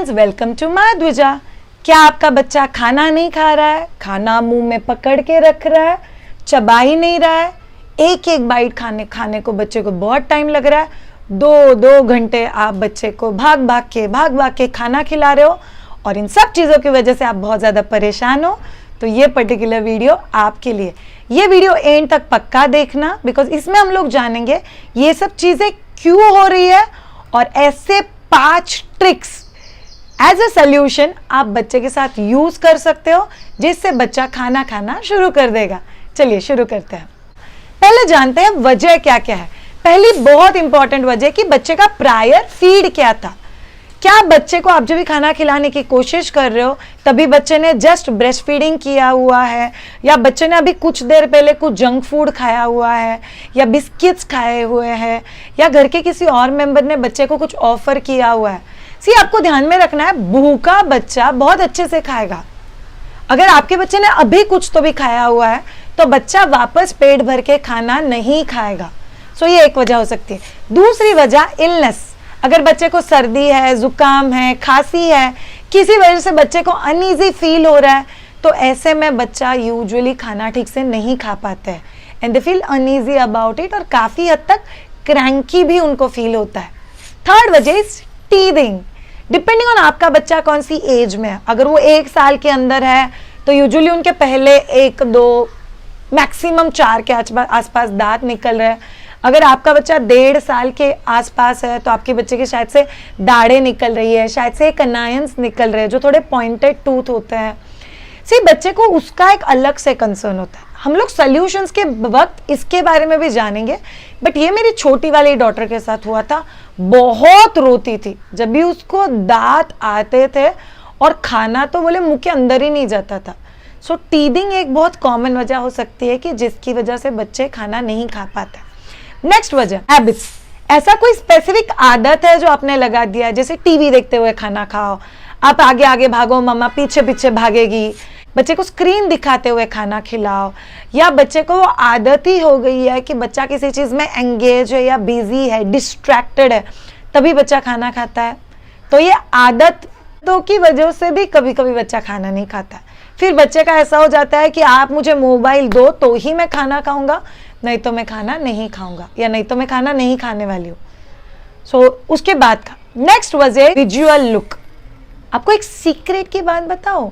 Friends, welcome to माधुजा। क्या आपका बच्चा खाना नहीं खा रहा है? खाना मुंह में पकड़ के रख रहा है, चबा ही नहीं रहा है। एक एक बाइट खाने को बच्चे को बहुत टाइम लग रहा है। दो घंटे आप बच्चे को भाग भाग के खाना खिला रहे हो और इन सब चीज़ों की वजह से आप बहुत ज़्यादा परेशान हो। तो ये पर्टिकुलर वीडियो आपके लिए। ये वीडियो एंड तक पक्का देखना, बिकॉज इसमें हम लोग जानेंगे ये सब चीज़ें क्यों हो रही है और ऐसे 5 ट्रिक्स एज अ सोल्यूशन आप बच्चे के साथ यूज कर सकते हो, जिससे बच्चा खाना खाना शुरू कर देगा। चलिए शुरू करते हैं। पहले जानते हैं वजह क्या क्या है। पहली बहुत इंपॉर्टेंट वजह कि बच्चे का प्रायर फीड क्या था। क्या बच्चे को आप जब भी खाना खिलाने की कोशिश कर रहे हो तभी बच्चे ने जस्ट ब्रेस्ट फीडिंग किया हुआ है, या बच्चे ने अभी कुछ देर पहले कुछ जंक फूड खाया हुआ है, या बिस्किट्स खाए हुए हैं, या घर के किसी और मेंबर ने बच्चे को कुछ ऑफर किया हुआ है। आपको ध्यान में रखना है, भूखा बच्चा बहुत अच्छे से खाएगा। अगर आपके बच्चे ने अभी कुछ तो भी खाया हुआ है तो बच्चा वापस पेट भर के खाना नहीं खाएगा। ये एक वजह हो सकती है। दूसरी वजह इलनेस। अगर बच्चे को सर्दी है, जुकाम है, खांसी है, किसी वजह से बच्चे को अनईजी फील हो रहा है, तो ऐसे में बच्चा यूजुअली खाना ठीक से नहीं खा पाते हैं and they feel uneasy about it, और काफी हद तक क्रैंकी भी उनको फील होता है। थर्ड वजह इज टीदिंग। डिपेंडिंग ऑन आपका बच्चा कौन सी एज में है। अगर वो 1 साल के अंदर है तो यूजुअली उनके पहले 1-2 मैक्सिमम 4 के आसपास दांत निकल रहे हैं। अगर आपका बच्चा 1.5 साल के आसपास है तो आपके बच्चे के शायद से दाढ़ें निकल रही है, शायद से कनायंस निकल रहे हैं जो थोड़े पॉइंटेड टूथ होते हैं। बच्चे को उसका एक अलग से कंसर्न होता है। हम लोग सॉल्यूशंस के वक्त इसके बारे में भी जानेंगे, बट ये मेरी छोटी वाली डॉटर के साथ हुआ था। बहुत रोती थी जब भी उसको दांत आते थे और खाना तो बोले मुंह के अंदर ही नहीं जाता था। टीदिंग एक बहुत कॉमन वजह हो सकती है कि जिसकी वजह से बच्चे खाना नहीं खा पाते। नेक्स्ट वजह हैबिट्स। ऐसा कोई स्पेसिफिक आदत है जो आपने लगा दिया है, जैसे टीवी देखते हुए खाना खाओ, आप आगे आगे भागो, मम्मा पीछे पीछे भागेगी, बच्चे को स्क्रीन दिखाते हुए खाना खिलाओ, या बच्चे को वो आदत ही हो गई है कि बच्चा किसी चीज़ में एंगेज है या बिजी है, डिस्ट्रैक्टेड है, तभी बच्चा खाना खाता है। तो ये आदतों की वजह से भी कभी कभी बच्चा खाना नहीं खाता। फिर बच्चे का ऐसा हो जाता है कि आप मुझे मोबाइल दो तो ही मैं खाना खाऊंगा, नहीं तो मैं खाना नहीं खाऊंगा, या नहीं तो मैं खाना नहीं खाने वाली हूँ। उसके बाद का नेक्स्ट वजह विजुअल लुक। आपको एक सीक्रेट की बात बताओ,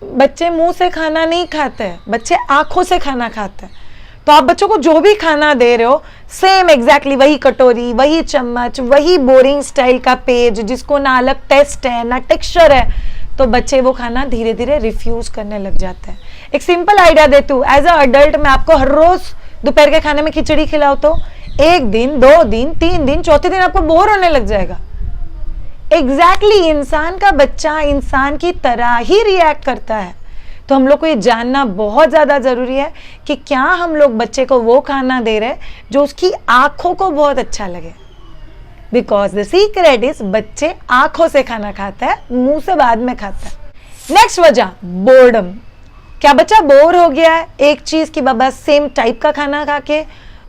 बच्चे मुंह से खाना नहीं खाते, बच्चे आंखों से खाना खाते हैं। तो आप बच्चों को जो भी खाना दे रहे हो सेम एग्जैक्टली वही कटोरी, वही चम्मच, वही बोरिंग स्टाइल का पेज जिसको ना अलग टेस्ट है ना टेक्सचर है, तो बच्चे वो खाना धीरे धीरे रिफ्यूज करने लग जाते हैं। एक सिंपल आइडिया देती हूँ, एज अ अडल्ट मैं आपको हर रोज दोपहर के खाने में खिचड़ी खिलाओ तो 1 दिन, 2 दिन, 3 दिन, चौथे दिन आपको बोर होने लग जाएगा। एग्जैक्टली इंसान का बच्चा इंसान की तरह ही रिएक्ट करता है। तो हम लोग को ये जानना बहुत ज्यादा जरूरी है कि क्या हम लोग बच्चे को वो खाना दे रहे हैं जो उसकी आंखों को बहुत अच्छा लगे। बिकॉज द सीक्रेट इज बच्चे आंखों से खाना खाता है, मुंह से बाद में खाता है। नेक्स्ट वजह बोर्डम। क्या बच्चा बोर हो गया है एक चीज की बाबा सेम टाइप का खाना खा के,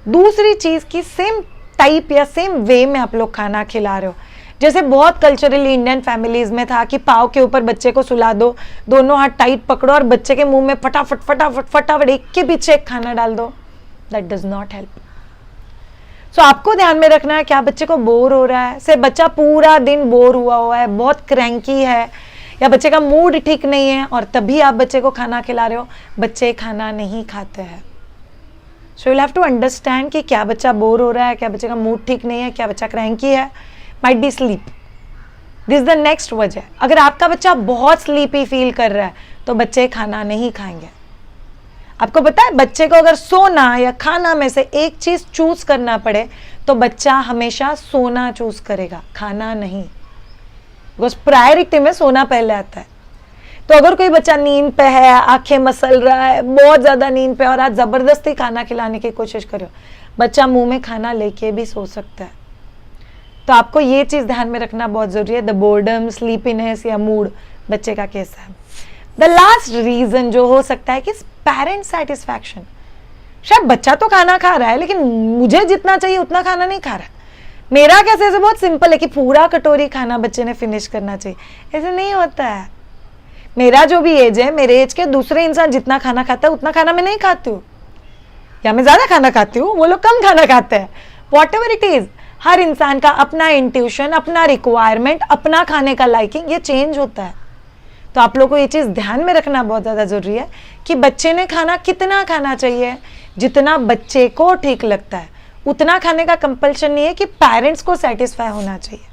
दूसरी चीज की सेम टाइप या सेम वे में आप लोग खाना खिला रहे हो। जैसे बहुत कल्चरली इंडियन फैमिलीज में था कि पाव के ऊपर बच्चे को सुला दो, दोनों हाथ टाइट पकड़ो और बच्चे के मुंह में फटाफट फटाफट फटाफट एक के पीछे एक खाना डाल दो। That does not help. आपको ध्यान में रखना है क्या बच्चे को बोर हो रहा है, से बच्चा पूरा दिन बोर हुआ है, बहुत क्रैंकी है, या बच्चे का मूड ठीक नहीं है और तभी आप बच्चे को खाना खिला रहे हो, बच्चे खाना नहीं खाते हैं। You will have to understand कि क्या बच्चा बोर हो रहा है, क्या बच्चे का मूड ठीक नहीं है, क्या बच्चा क्रैंकी है, might be sleep. This the next वजह। अगर आपका बच्चा बहुत स्लीपी फील कर रहा है तो बच्चे खाना नहीं खाएंगे। आपको पता है बच्चे को अगर सोना या खाना में से एक चीज चूज करना पड़े तो बच्चा हमेशा सोना चूज करेगा, खाना नहीं। बिकॉज प्रायोरिटी में सोना पहले आता है। तो अगर कोई बच्चा नींद पे है, आंखें मसल रहा है, बहुत ज्यादा नींद पे और आज जबरदस्ती खाना खिलाने की कोशिश करो, बच्चा मुंह में खाना लेके भी सो सकता है। तो आपको ये चीज ध्यान में रखना बहुत जरूरी है। द बोर्डम, स्लीपीनेस या मूड बच्चे का कैसा है। द लास्ट रीजन जो हो सकता है कि पेरेंट सेटिस्फैक्शन। शायद बच्चा तो खाना खा रहा है लेकिन मुझे जितना चाहिए उतना खाना नहीं खा रहा है। मेरा कैसे ऐसे बहुत सिंपल है कि पूरा कटोरी खाना बच्चे ने फिनिश करना चाहिए, ऐसे नहीं होता है। मेरा जो भी एज है, मेरे एज के दूसरे इंसान जितना खाना खाता है उतना खाना मैं नहीं खाती हूँ, या मैं ज्यादा खाना खाती हूँ, वो लोग कम खाना खाते हैं। वॉट एवर इट इज, हर इंसान का अपना इंट्यूशन, अपना रिक्वायरमेंट, अपना खाने का लाइकिंग, ये चेंज होता है। तो आप लोग को ये चीज़ ध्यान में रखना बहुत ज़्यादा ज़रूरी है कि बच्चे ने खाना कितना खाना चाहिए, जितना बच्चे को ठीक लगता है उतना खाने का कंपल्शन नहीं है कि पेरेंट्स को सेटिस्फाई होना चाहिए।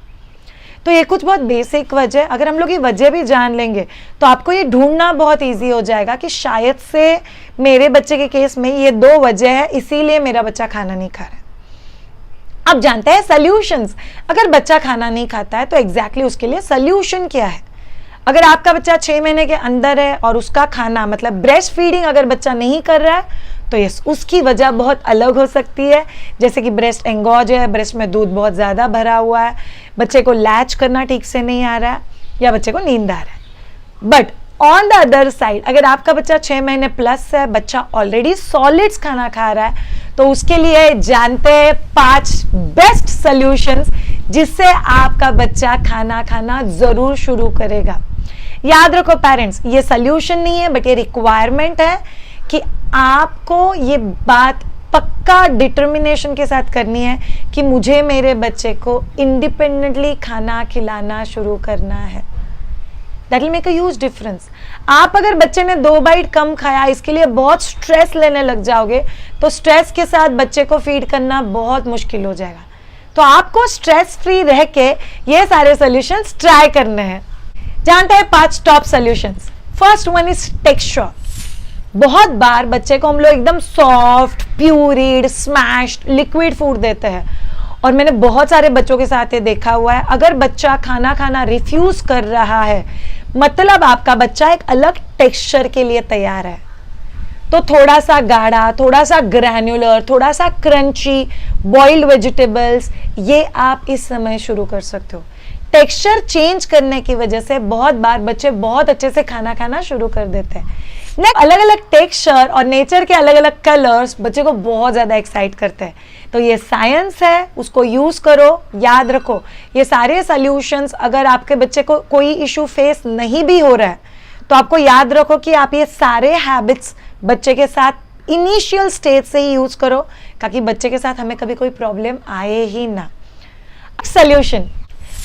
तो ये कुछ बहुत बेसिक वजह, अगर हम लोग ये वजह भी जान लेंगे तो आपको ये ढूंढना बहुत ईजी हो जाएगा कि शायद से मेरे बच्चे के केस में ये 2 वजह है, इसीलिए मेरा बच्चा खाना नहीं खा रहा है। अब जानते हैं सॉल्यूशंस। अगर बच्चा खाना नहीं खाता है तो एग्जैक्टली उसके लिए सॉल्यूशन क्या है। अगर आपका बच्चा 6 महीने के अंदर है और उसका खाना मतलब ब्रेस्ट फीडिंग अगर बच्चा नहीं कर रहा है तो यस, उसकी वजह बहुत अलग हो सकती है, जैसे कि ब्रेस्ट एंगोज है, ब्रेस्ट में दूध बहुत ज़्यादा भरा हुआ है, बच्चे को लैच करना ठीक से नहीं आ रहा है, या बच्चे को नींद आ रहा है। But on the other side, अगर आपका बच्चा 6 महीने प्लस है, बच्चा ऑलरेडी सॉलिड्स खाना खा रहा है, तो उसके लिए जानते हैं 5 बेस्ट सॉल्यूशंस जिससे आपका बच्चा खाना खाना जरूर शुरू करेगा। याद रखो पेरेंट्स, ये सॉल्यूशन नहीं है बट ये रिक्वायरमेंट है कि आपको ये बात पक्का डिटर्मिनेशन के साथ करनी है कि मुझे मेरे बच्चे को इंडिपेंडेंटली खाना खिलाना शुरू करना है। That will make a huge difference. आप अगर बच्चे ने 2 बाइट कम खाया इसके लिए बहुत स्ट्रेस लेने लग जाओगे तो स्ट्रेस के साथ बच्चे को फीड करना बहुत मुश्किल हो जाएगा। तो आपको स्ट्रेस फ्री रह के ये सारे सॉल्यूशंस ट्राई करने हैं। जानते हैं 5 top solutions. First one is texture. बहुत बार बच्चे को हम लोग एकदम सॉफ्ट, प्यूरिड, स्मैश्ड, लिक्विड फूड देते हैं और मैंने बहुत सारे बच्चों के साथ ये देखा हुआ है, अगर बच्चा खाना खाना रिफ्यूज कर रहा है मतलब आपका बच्चा एक अलग टेक्सचर के लिए तैयार है। तो थोड़ा सा गाढ़ा, थोड़ा सा ग्रैन्युलर, थोड़ा सा क्रंची, बॉइल्ड वेजिटेबल्स, ये आप इस समय शुरू कर सकते हो। टेक्सचर चेंज करने की वजह से बहुत बार बच्चे बहुत अच्छे से खाना खाना शुरू कर देते हैं। नेक्स्ट, अलग अलग टेक्सचर और नेचर के अलग अलग कलर्स बच्चे को बहुत ज़्यादा एक्साइट करते हैं। तो ये साइंस है, उसको यूज़ करो। याद रखो ये सारे सॉल्यूशंस, अगर आपके बच्चे को कोई इशू फेस नहीं भी हो रहा है तो आपको याद रखो कि आप ये सारे हैबिट्स बच्चे के साथ इनिशियल स्टेज से ही यूज़ करो ताकि बच्चे के साथ हमें कभी कोई प्रॉब्लम आए ही ना। Solution,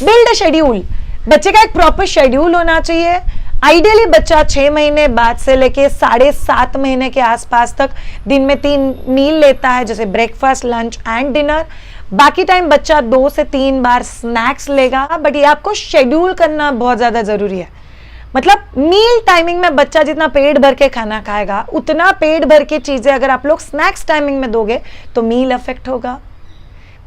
build a schedule. बच्चे का एक प्रॉपर शेड्यूल होना चाहिए। आइडियली बच्चा 6 महीने बाद से लेके 7.5 महीने के आसपास तक दिन में 3 मील लेता है, जैसे ब्रेकफास्ट, लंच एंड डिनर। बाकी टाइम बच्चा 2 से 3 बार स्नैक्स लेगा, बट ये आपको शेड्यूल करना बहुत ज़्यादा ज़रूरी है। मतलब मील टाइमिंग में बच्चा जितना पेट भर के खाना खाएगा उतना पेट भर के चीज़ें अगर आप लोग स्नैक्स टाइमिंग में दोगे तो मील अफेक्ट होगा।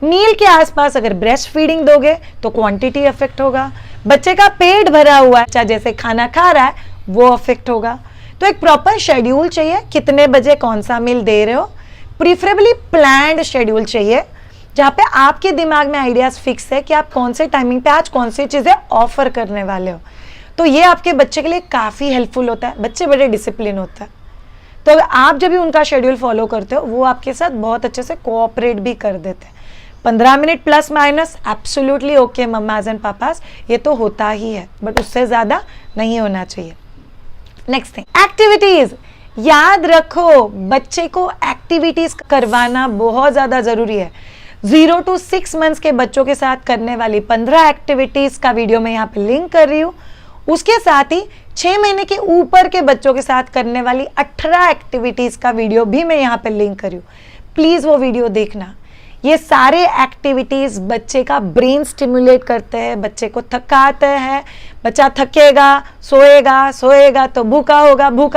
मील के आसपास अगर ब्रेस्ट फीडिंग दोगे तो क्वांटिटी अफेक्ट होगा। बच्चे का पेट भरा हुआ है, बच्चा जैसे खाना खा रहा है वो अफेक्ट होगा। तो एक प्रॉपर शेड्यूल चाहिए, कितने बजे कौन सा मील दे रहे हो। प्रीफरेबली प्लान्ड शेड्यूल चाहिए जहाँ पे आपके दिमाग में आइडियाज फिक्स है कि आप कौन से टाइमिंग पे आज कौन सी चीज़ें ऑफर करने वाले हो। तो ये आपके बच्चे के लिए काफ़ी हेल्पफुल होता है। बच्चे बड़े डिसिप्लिन होता है, तो आप जब भी उनका शेड्यूल फॉलो करते हो वो आपके साथ बहुत अच्छे से कोऑपरेट भी कर देते हैं। 15 minute plus minus absolutely okay mamma's and papa's, ये तो होता ही है, बट उससे ज़्यादा नहीं होना चाहिए। Next thing, activities. याद रखो बच्चे को एक्टिविटीज़ करवाना बहुत ज़्यादा ज़रूरी है। 0 to 6 मंथ्स के बच्चों के साथ करने वाली 15 एक्टिविटीज़ का वीडियो मैं यहाँ पे लिंक कर रही हूँ। उसके साथ ही 6 महीने के ऊपर के बच्चों के साथ करने वाली 18 एक्टिविटीज़ का वीडियो भी मैं यहाँ पे लिंक कर रही हूँ। प्लीज़ वो वीडियो देखना। ये सारे एक्टिविटीज़ बच्चे का ब्रेन स्टिमुलेट करते हैं, बच्चे को थकाते हैं। बच्चा थकेगा, सोएगा तो भूखा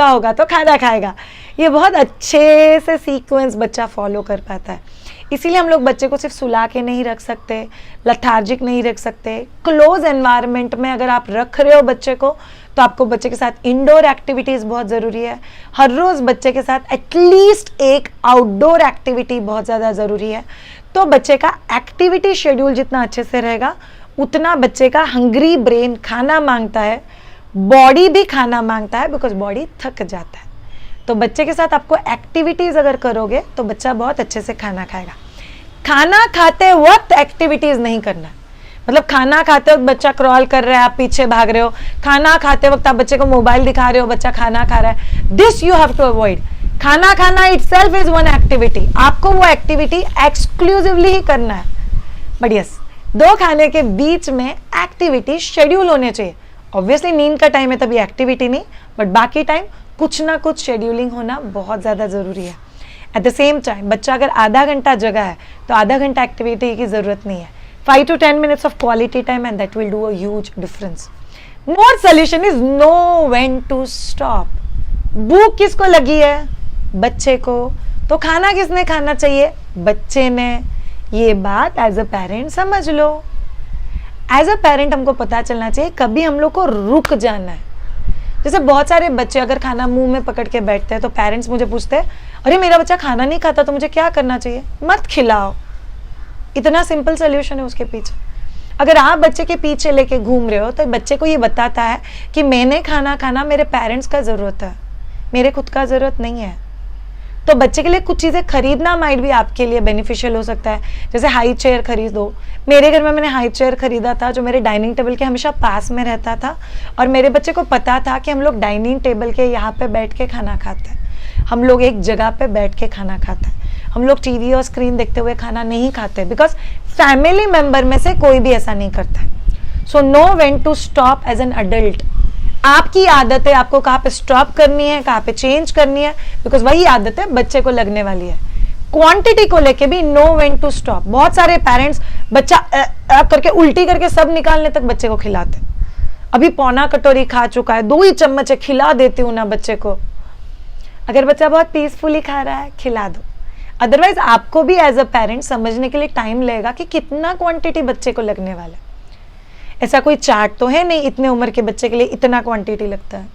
होगा तो खाना खाएगा। ये बहुत अच्छे से सीक्वेंस बच्चा फॉलो कर पाता है। इसीलिए हम लोग बच्चे को सिर्फ सुला के नहीं रख सकते, लथार्जिक नहीं रख सकते। क्लोज एनवायरनमेंट में अगर आप रख रहे हो बच्चे को तो आपको बच्चे के साथ इंडोर एक्टिविटीज़ बहुत ज़रूरी है। हर रोज़ बच्चे के साथ एटलीस्ट एक आउटडोर एक्टिविटी बहुत ज़्यादा ज़रूरी है। तो बच्चे का एक्टिविटी शेड्यूल जितना अच्छे से रहेगा उतना बच्चे का हंग्री ब्रेन खाना मांगता है, बॉडी भी खाना मांगता है, बिकॉज बॉडी थक जाता है। तो बच्चे के साथ आपको एक्टिविटीज़ अगर करोगे तो बच्चा बहुत अच्छे से खाना खाएगा। खाना खाते वक्त एक्टिविटीज नहीं करना है। मतलब खाना खाते वक्त बच्चा क्रॉल कर रहा है, आप पीछे भाग रहे हो, खाना खाते वक्त आप बच्चे को मोबाइल दिखा रहे हो, बच्चा खाना खा रहा है, this you have to avoid. खाना खाना इटसेल्फ इज वन एक्टिविटी, आपको वो एक्टिविटी एक्सक्लूसिवली ही करना है। बट यस, दो खाने के बीच में एक्टिविटी शेड्यूल होने चाहिए। ऑब्वियसली नींद का टाइम है तभी एक्टिविटी नहीं, बट बाकी टाइम कुछ ना कुछ शेड्यूलिंग होना बहुत ज़्यादा ज़रूरी है। एट द सेम टाइम बच्चा अगर आधा घंटा जगा है तो आधा घंटा एक्टिविटी की ज़रूरत नहीं है, 5 to 10 minutes of quality time, and that will do a huge difference. More solution is know when to stop. भूख किसको लगी है? बच्चे को। तो खाना किसने खाना चाहिए? बच्चे ने। ये बात एज अ पेरेंट समझ लो। एज अ पेरेंट हमको पता चलना चाहिए कभी हम लोग को रुक जाना है। जैसे बहुत सारे बच्चे अगर खाना मुंह में पकड़ के बैठते हैं तो पेरेंट्स मुझे पूछते हैं, अरे मेरा बच्चा खाना नहीं खाता तो मुझे क्या करना चाहिए? मत खिलाओ। इतना सिंपल सोल्यूशन है उसके पीछे। अगर आप बच्चे के पीछे लेके घूम रहे हो तो बच्चे को ये बताता है कि मैंने खाना खाना मेरे पेरेंट्स का ज़रूरत है, मेरे खुद का ज़रूरत नहीं है। तो बच्चे के लिए कुछ चीज़ें खरीदना माइट भी आपके लिए बेनिफिशियल हो सकता है। जैसे हाई चेयर खरीदो। मेरे घर में मैंने हाई चेयर खरीदा था जो मेरे डाइनिंग टेबल के हमेशा पास में रहता था, और मेरे बच्चे को पता था कि हम लोग डाइनिंग टेबल के यहाँ पे बैठ के खाना खाते हैं, हम लोग एक जगह पे बैठ के खाना खाते हैं, हम लोग टीवी और स्क्रीन देखते हुए खाना नहीं खाते, बिकॉज फैमिली मेंबर में से कोई भी ऐसा नहीं करता है। So know when to stop as an adult. आपकी आदत है आपको कहाँ पे स्टॉप करनी है, कहाँ पे चेंज करनी है, बिकॉज वही आदत है बच्चे को लगने वाली है। क्वांटिटी को लेके भी नो व्हेन टू स्टॉप। बहुत सारे पेरेंट्स बच्चा करके उल्टी करके सब निकालने तक बच्चे को खिलाते। अभी पौना कटोरी खा चुका है, 2 ही चम्मच खिला देती हूँ ना बच्चे को। अगर बच्चा बहुत पीसफुली खा रहा है खिला दो, अदरवाइज आपको भी एज अ पेरेंट समझने के लिए टाइम लगेगा कि कितना क्वांटिटी बच्चे को लगने वाला है। ऐसा कोई चार्ट तो है नहीं इतने उम्र के बच्चे के लिए इतना क्वांटिटी लगता है।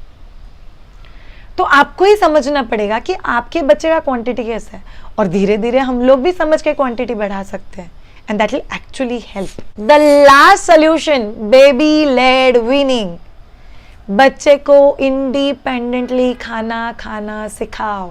तो आपको ही समझना पड़ेगा कि आपके बच्चे का क्वांटिटी कैसा है, और धीरे धीरे हम लोग भी समझ के क्वांटिटी बढ़ा सकते हैं, and that will actually help. The last solution, baby led weaning. बच्चे को इंडिपेंडेंटली खाना खाना सिखाओ।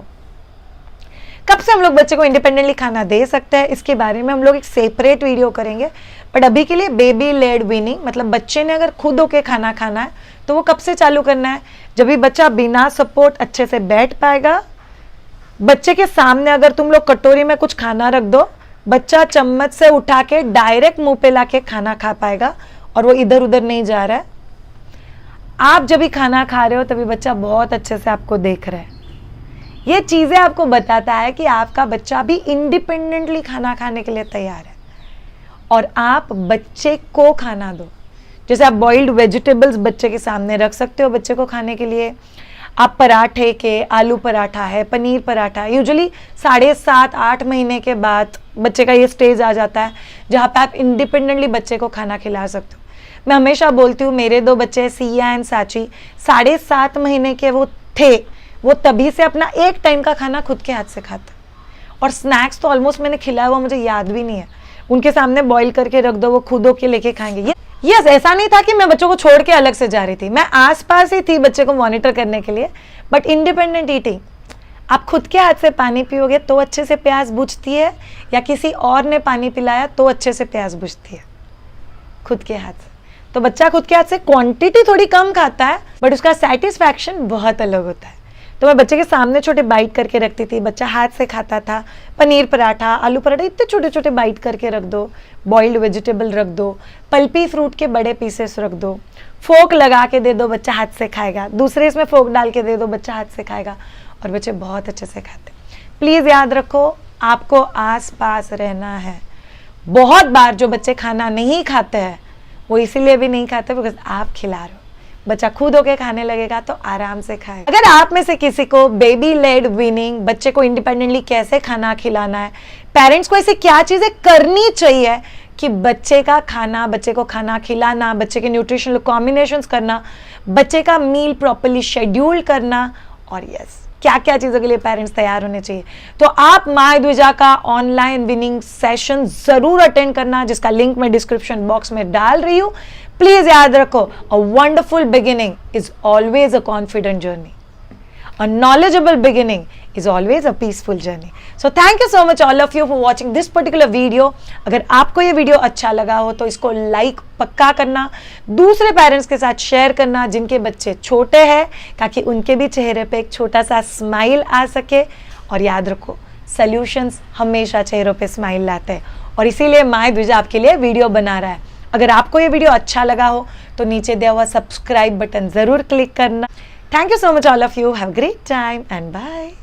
कब से हम लोग बच्चे को इंडिपेंडेंटली खाना दे सकते हैं इसके बारे में हम लोग एक सेपरेट वीडियो करेंगे, बट अभी के लिए बेबी लेड वीनिंग मतलब बच्चे ने अगर खुद होके खाना खाना है तो वो कब से चालू करना है? जब भी बच्चा बिना सपोर्ट अच्छे से बैठ पाएगा। बच्चे के सामने अगर तुम लोग कटोरी में कुछ खाना रख दो, बच्चा चम्मच से उठा के डायरेक्ट मुंह पे लाके खाना खा पाएगा, और वो इधर उधर नहीं जा रहा है। आप जब भी खाना खा रहे हो तभी बच्चा बहुत अच्छे से आपको देख रहा है। ये चीज़ें आपको बताता है कि आपका बच्चा भी इंडिपेंडेंटली खाना खाने के लिए तैयार है, और आप बच्चे को खाना दो। जैसे आप बॉइल्ड वेजिटेबल्स बच्चे के सामने रख सकते हो बच्चे को खाने के लिए। आप पराठे के, आलू पराठा है, पनीर पराठा, यूजुअली 7.5-8 महीने के बाद बच्चे का ये स्टेज आ जाता है जहाँ पे आप इंडिपेंडेंटली बच्चे को खाना खिला सकते हो। मैं हमेशा बोलती हूँ, मेरे 2 बच्चे सिया एंड साची 7.5 महीने के वो थे, वो तभी से अपना एक टाइम का खाना खुद के हाथ से खाते, और स्नैक्स तो ऑलमोस्ट मैंने खिलाया हुआ मुझे याद भी नहीं है। उनके सामने बॉईल करके रख दो, वो खुद होके लेके खाएंगे। यस, ऐसा नहीं था कि मैं बच्चों को छोड़ के अलग से जा रही थी, मैं आसपास ही थी बच्चे को मॉनिटर करने के लिए, बट इंडिपेंडेंट ईटिंग। आप खुद के हाथ से पानी पियोगे तो अच्छे से प्यास बुझती है, या किसी और ने पानी पिलाया तो अच्छे से प्यास बुझती है? खुद के हाथ से। तो बच्चा खुद के हाथ से क्वांटिटी थोड़ी कम खाता है, बट उसका सेटिस्फैक्शन बहुत अलग होता है। तो मैं बच्चे के सामने छोटे बाइट करके रखती थी, बच्चा हाथ से खाता था। पनीर पराठा, आलू पराठा, इतने छोटे छोटे बाइट करके रख दो। बॉइल्ड वेजिटेबल रख दो, पल्पी फ्रूट के बड़े पीसेस रख दो, फोक लगा के दे दो, बच्चा हाथ से खाएगा। दूसरे इसमें फोक डाल के दे दो, बच्चा हाथ से खाएगा, और बच्चे बहुत अच्छे से खाते। प्लीज़ याद रखो, आपको आस पास रहना है। बहुत बार जो बच्चे खाना नहीं खाते हैं वो इसीलिए भी नहीं खाते बिकॉज आप खिला रहे हो। बच्चा खुद होके खाने लगेगा तो आराम से खाए। अगर आप में से किसी को बेबी लेड वीनिंग, बच्चे को इंडिपेंडेंटली कैसे खाना खिलाना है, पेरेंट्स को ऐसे क्या चीज़ें करनी चाहिए कि बच्चे का खाना, बच्चे को खाना खिलाना, बच्चे के न्यूट्रिशनल कॉम्बिनेशंस करना, बच्चे का मील प्रॉपर्ली शेड्यूल करना, और यस क्या क्या चीज़ों के लिए पेरेंट्स तैयार होने चाहिए, तो आप माय द्विजा का ऑनलाइन विनिंग सेशन ज़रूर अटेंड करना, जिसका लिंक मैं डिस्क्रिप्शन बॉक्स में डाल रही हूँ। प्लीज़ याद रखो, a wonderful beginning is always a confident journey. A knowledgeable beginning is always a peaceful journey. So thank you so much all of you for watching this particular video. अगर आपको ये video अच्छा लगा हो तो इसको लाइक पक्का करना, दूसरे पेरेंट्स के साथ शेयर करना जिनके बच्चे छोटे हैं, ताकि उनके भी चेहरे पे एक छोटा सा स्माइल आ सके। और याद रखो, सॉल्यूशंस हमेशा चेहरों पे स्माइल लाते हैं, और इसीलिए माय द्विजा आपके लिए वीडियो बना रहा है। अगर आपको ये वीडियो अच्छा लगा हो तो नीचे दिया हुआ सब्सक्राइब बटन जरूर क्लिक करना। Thank you so much all of you. Have a great time and bye.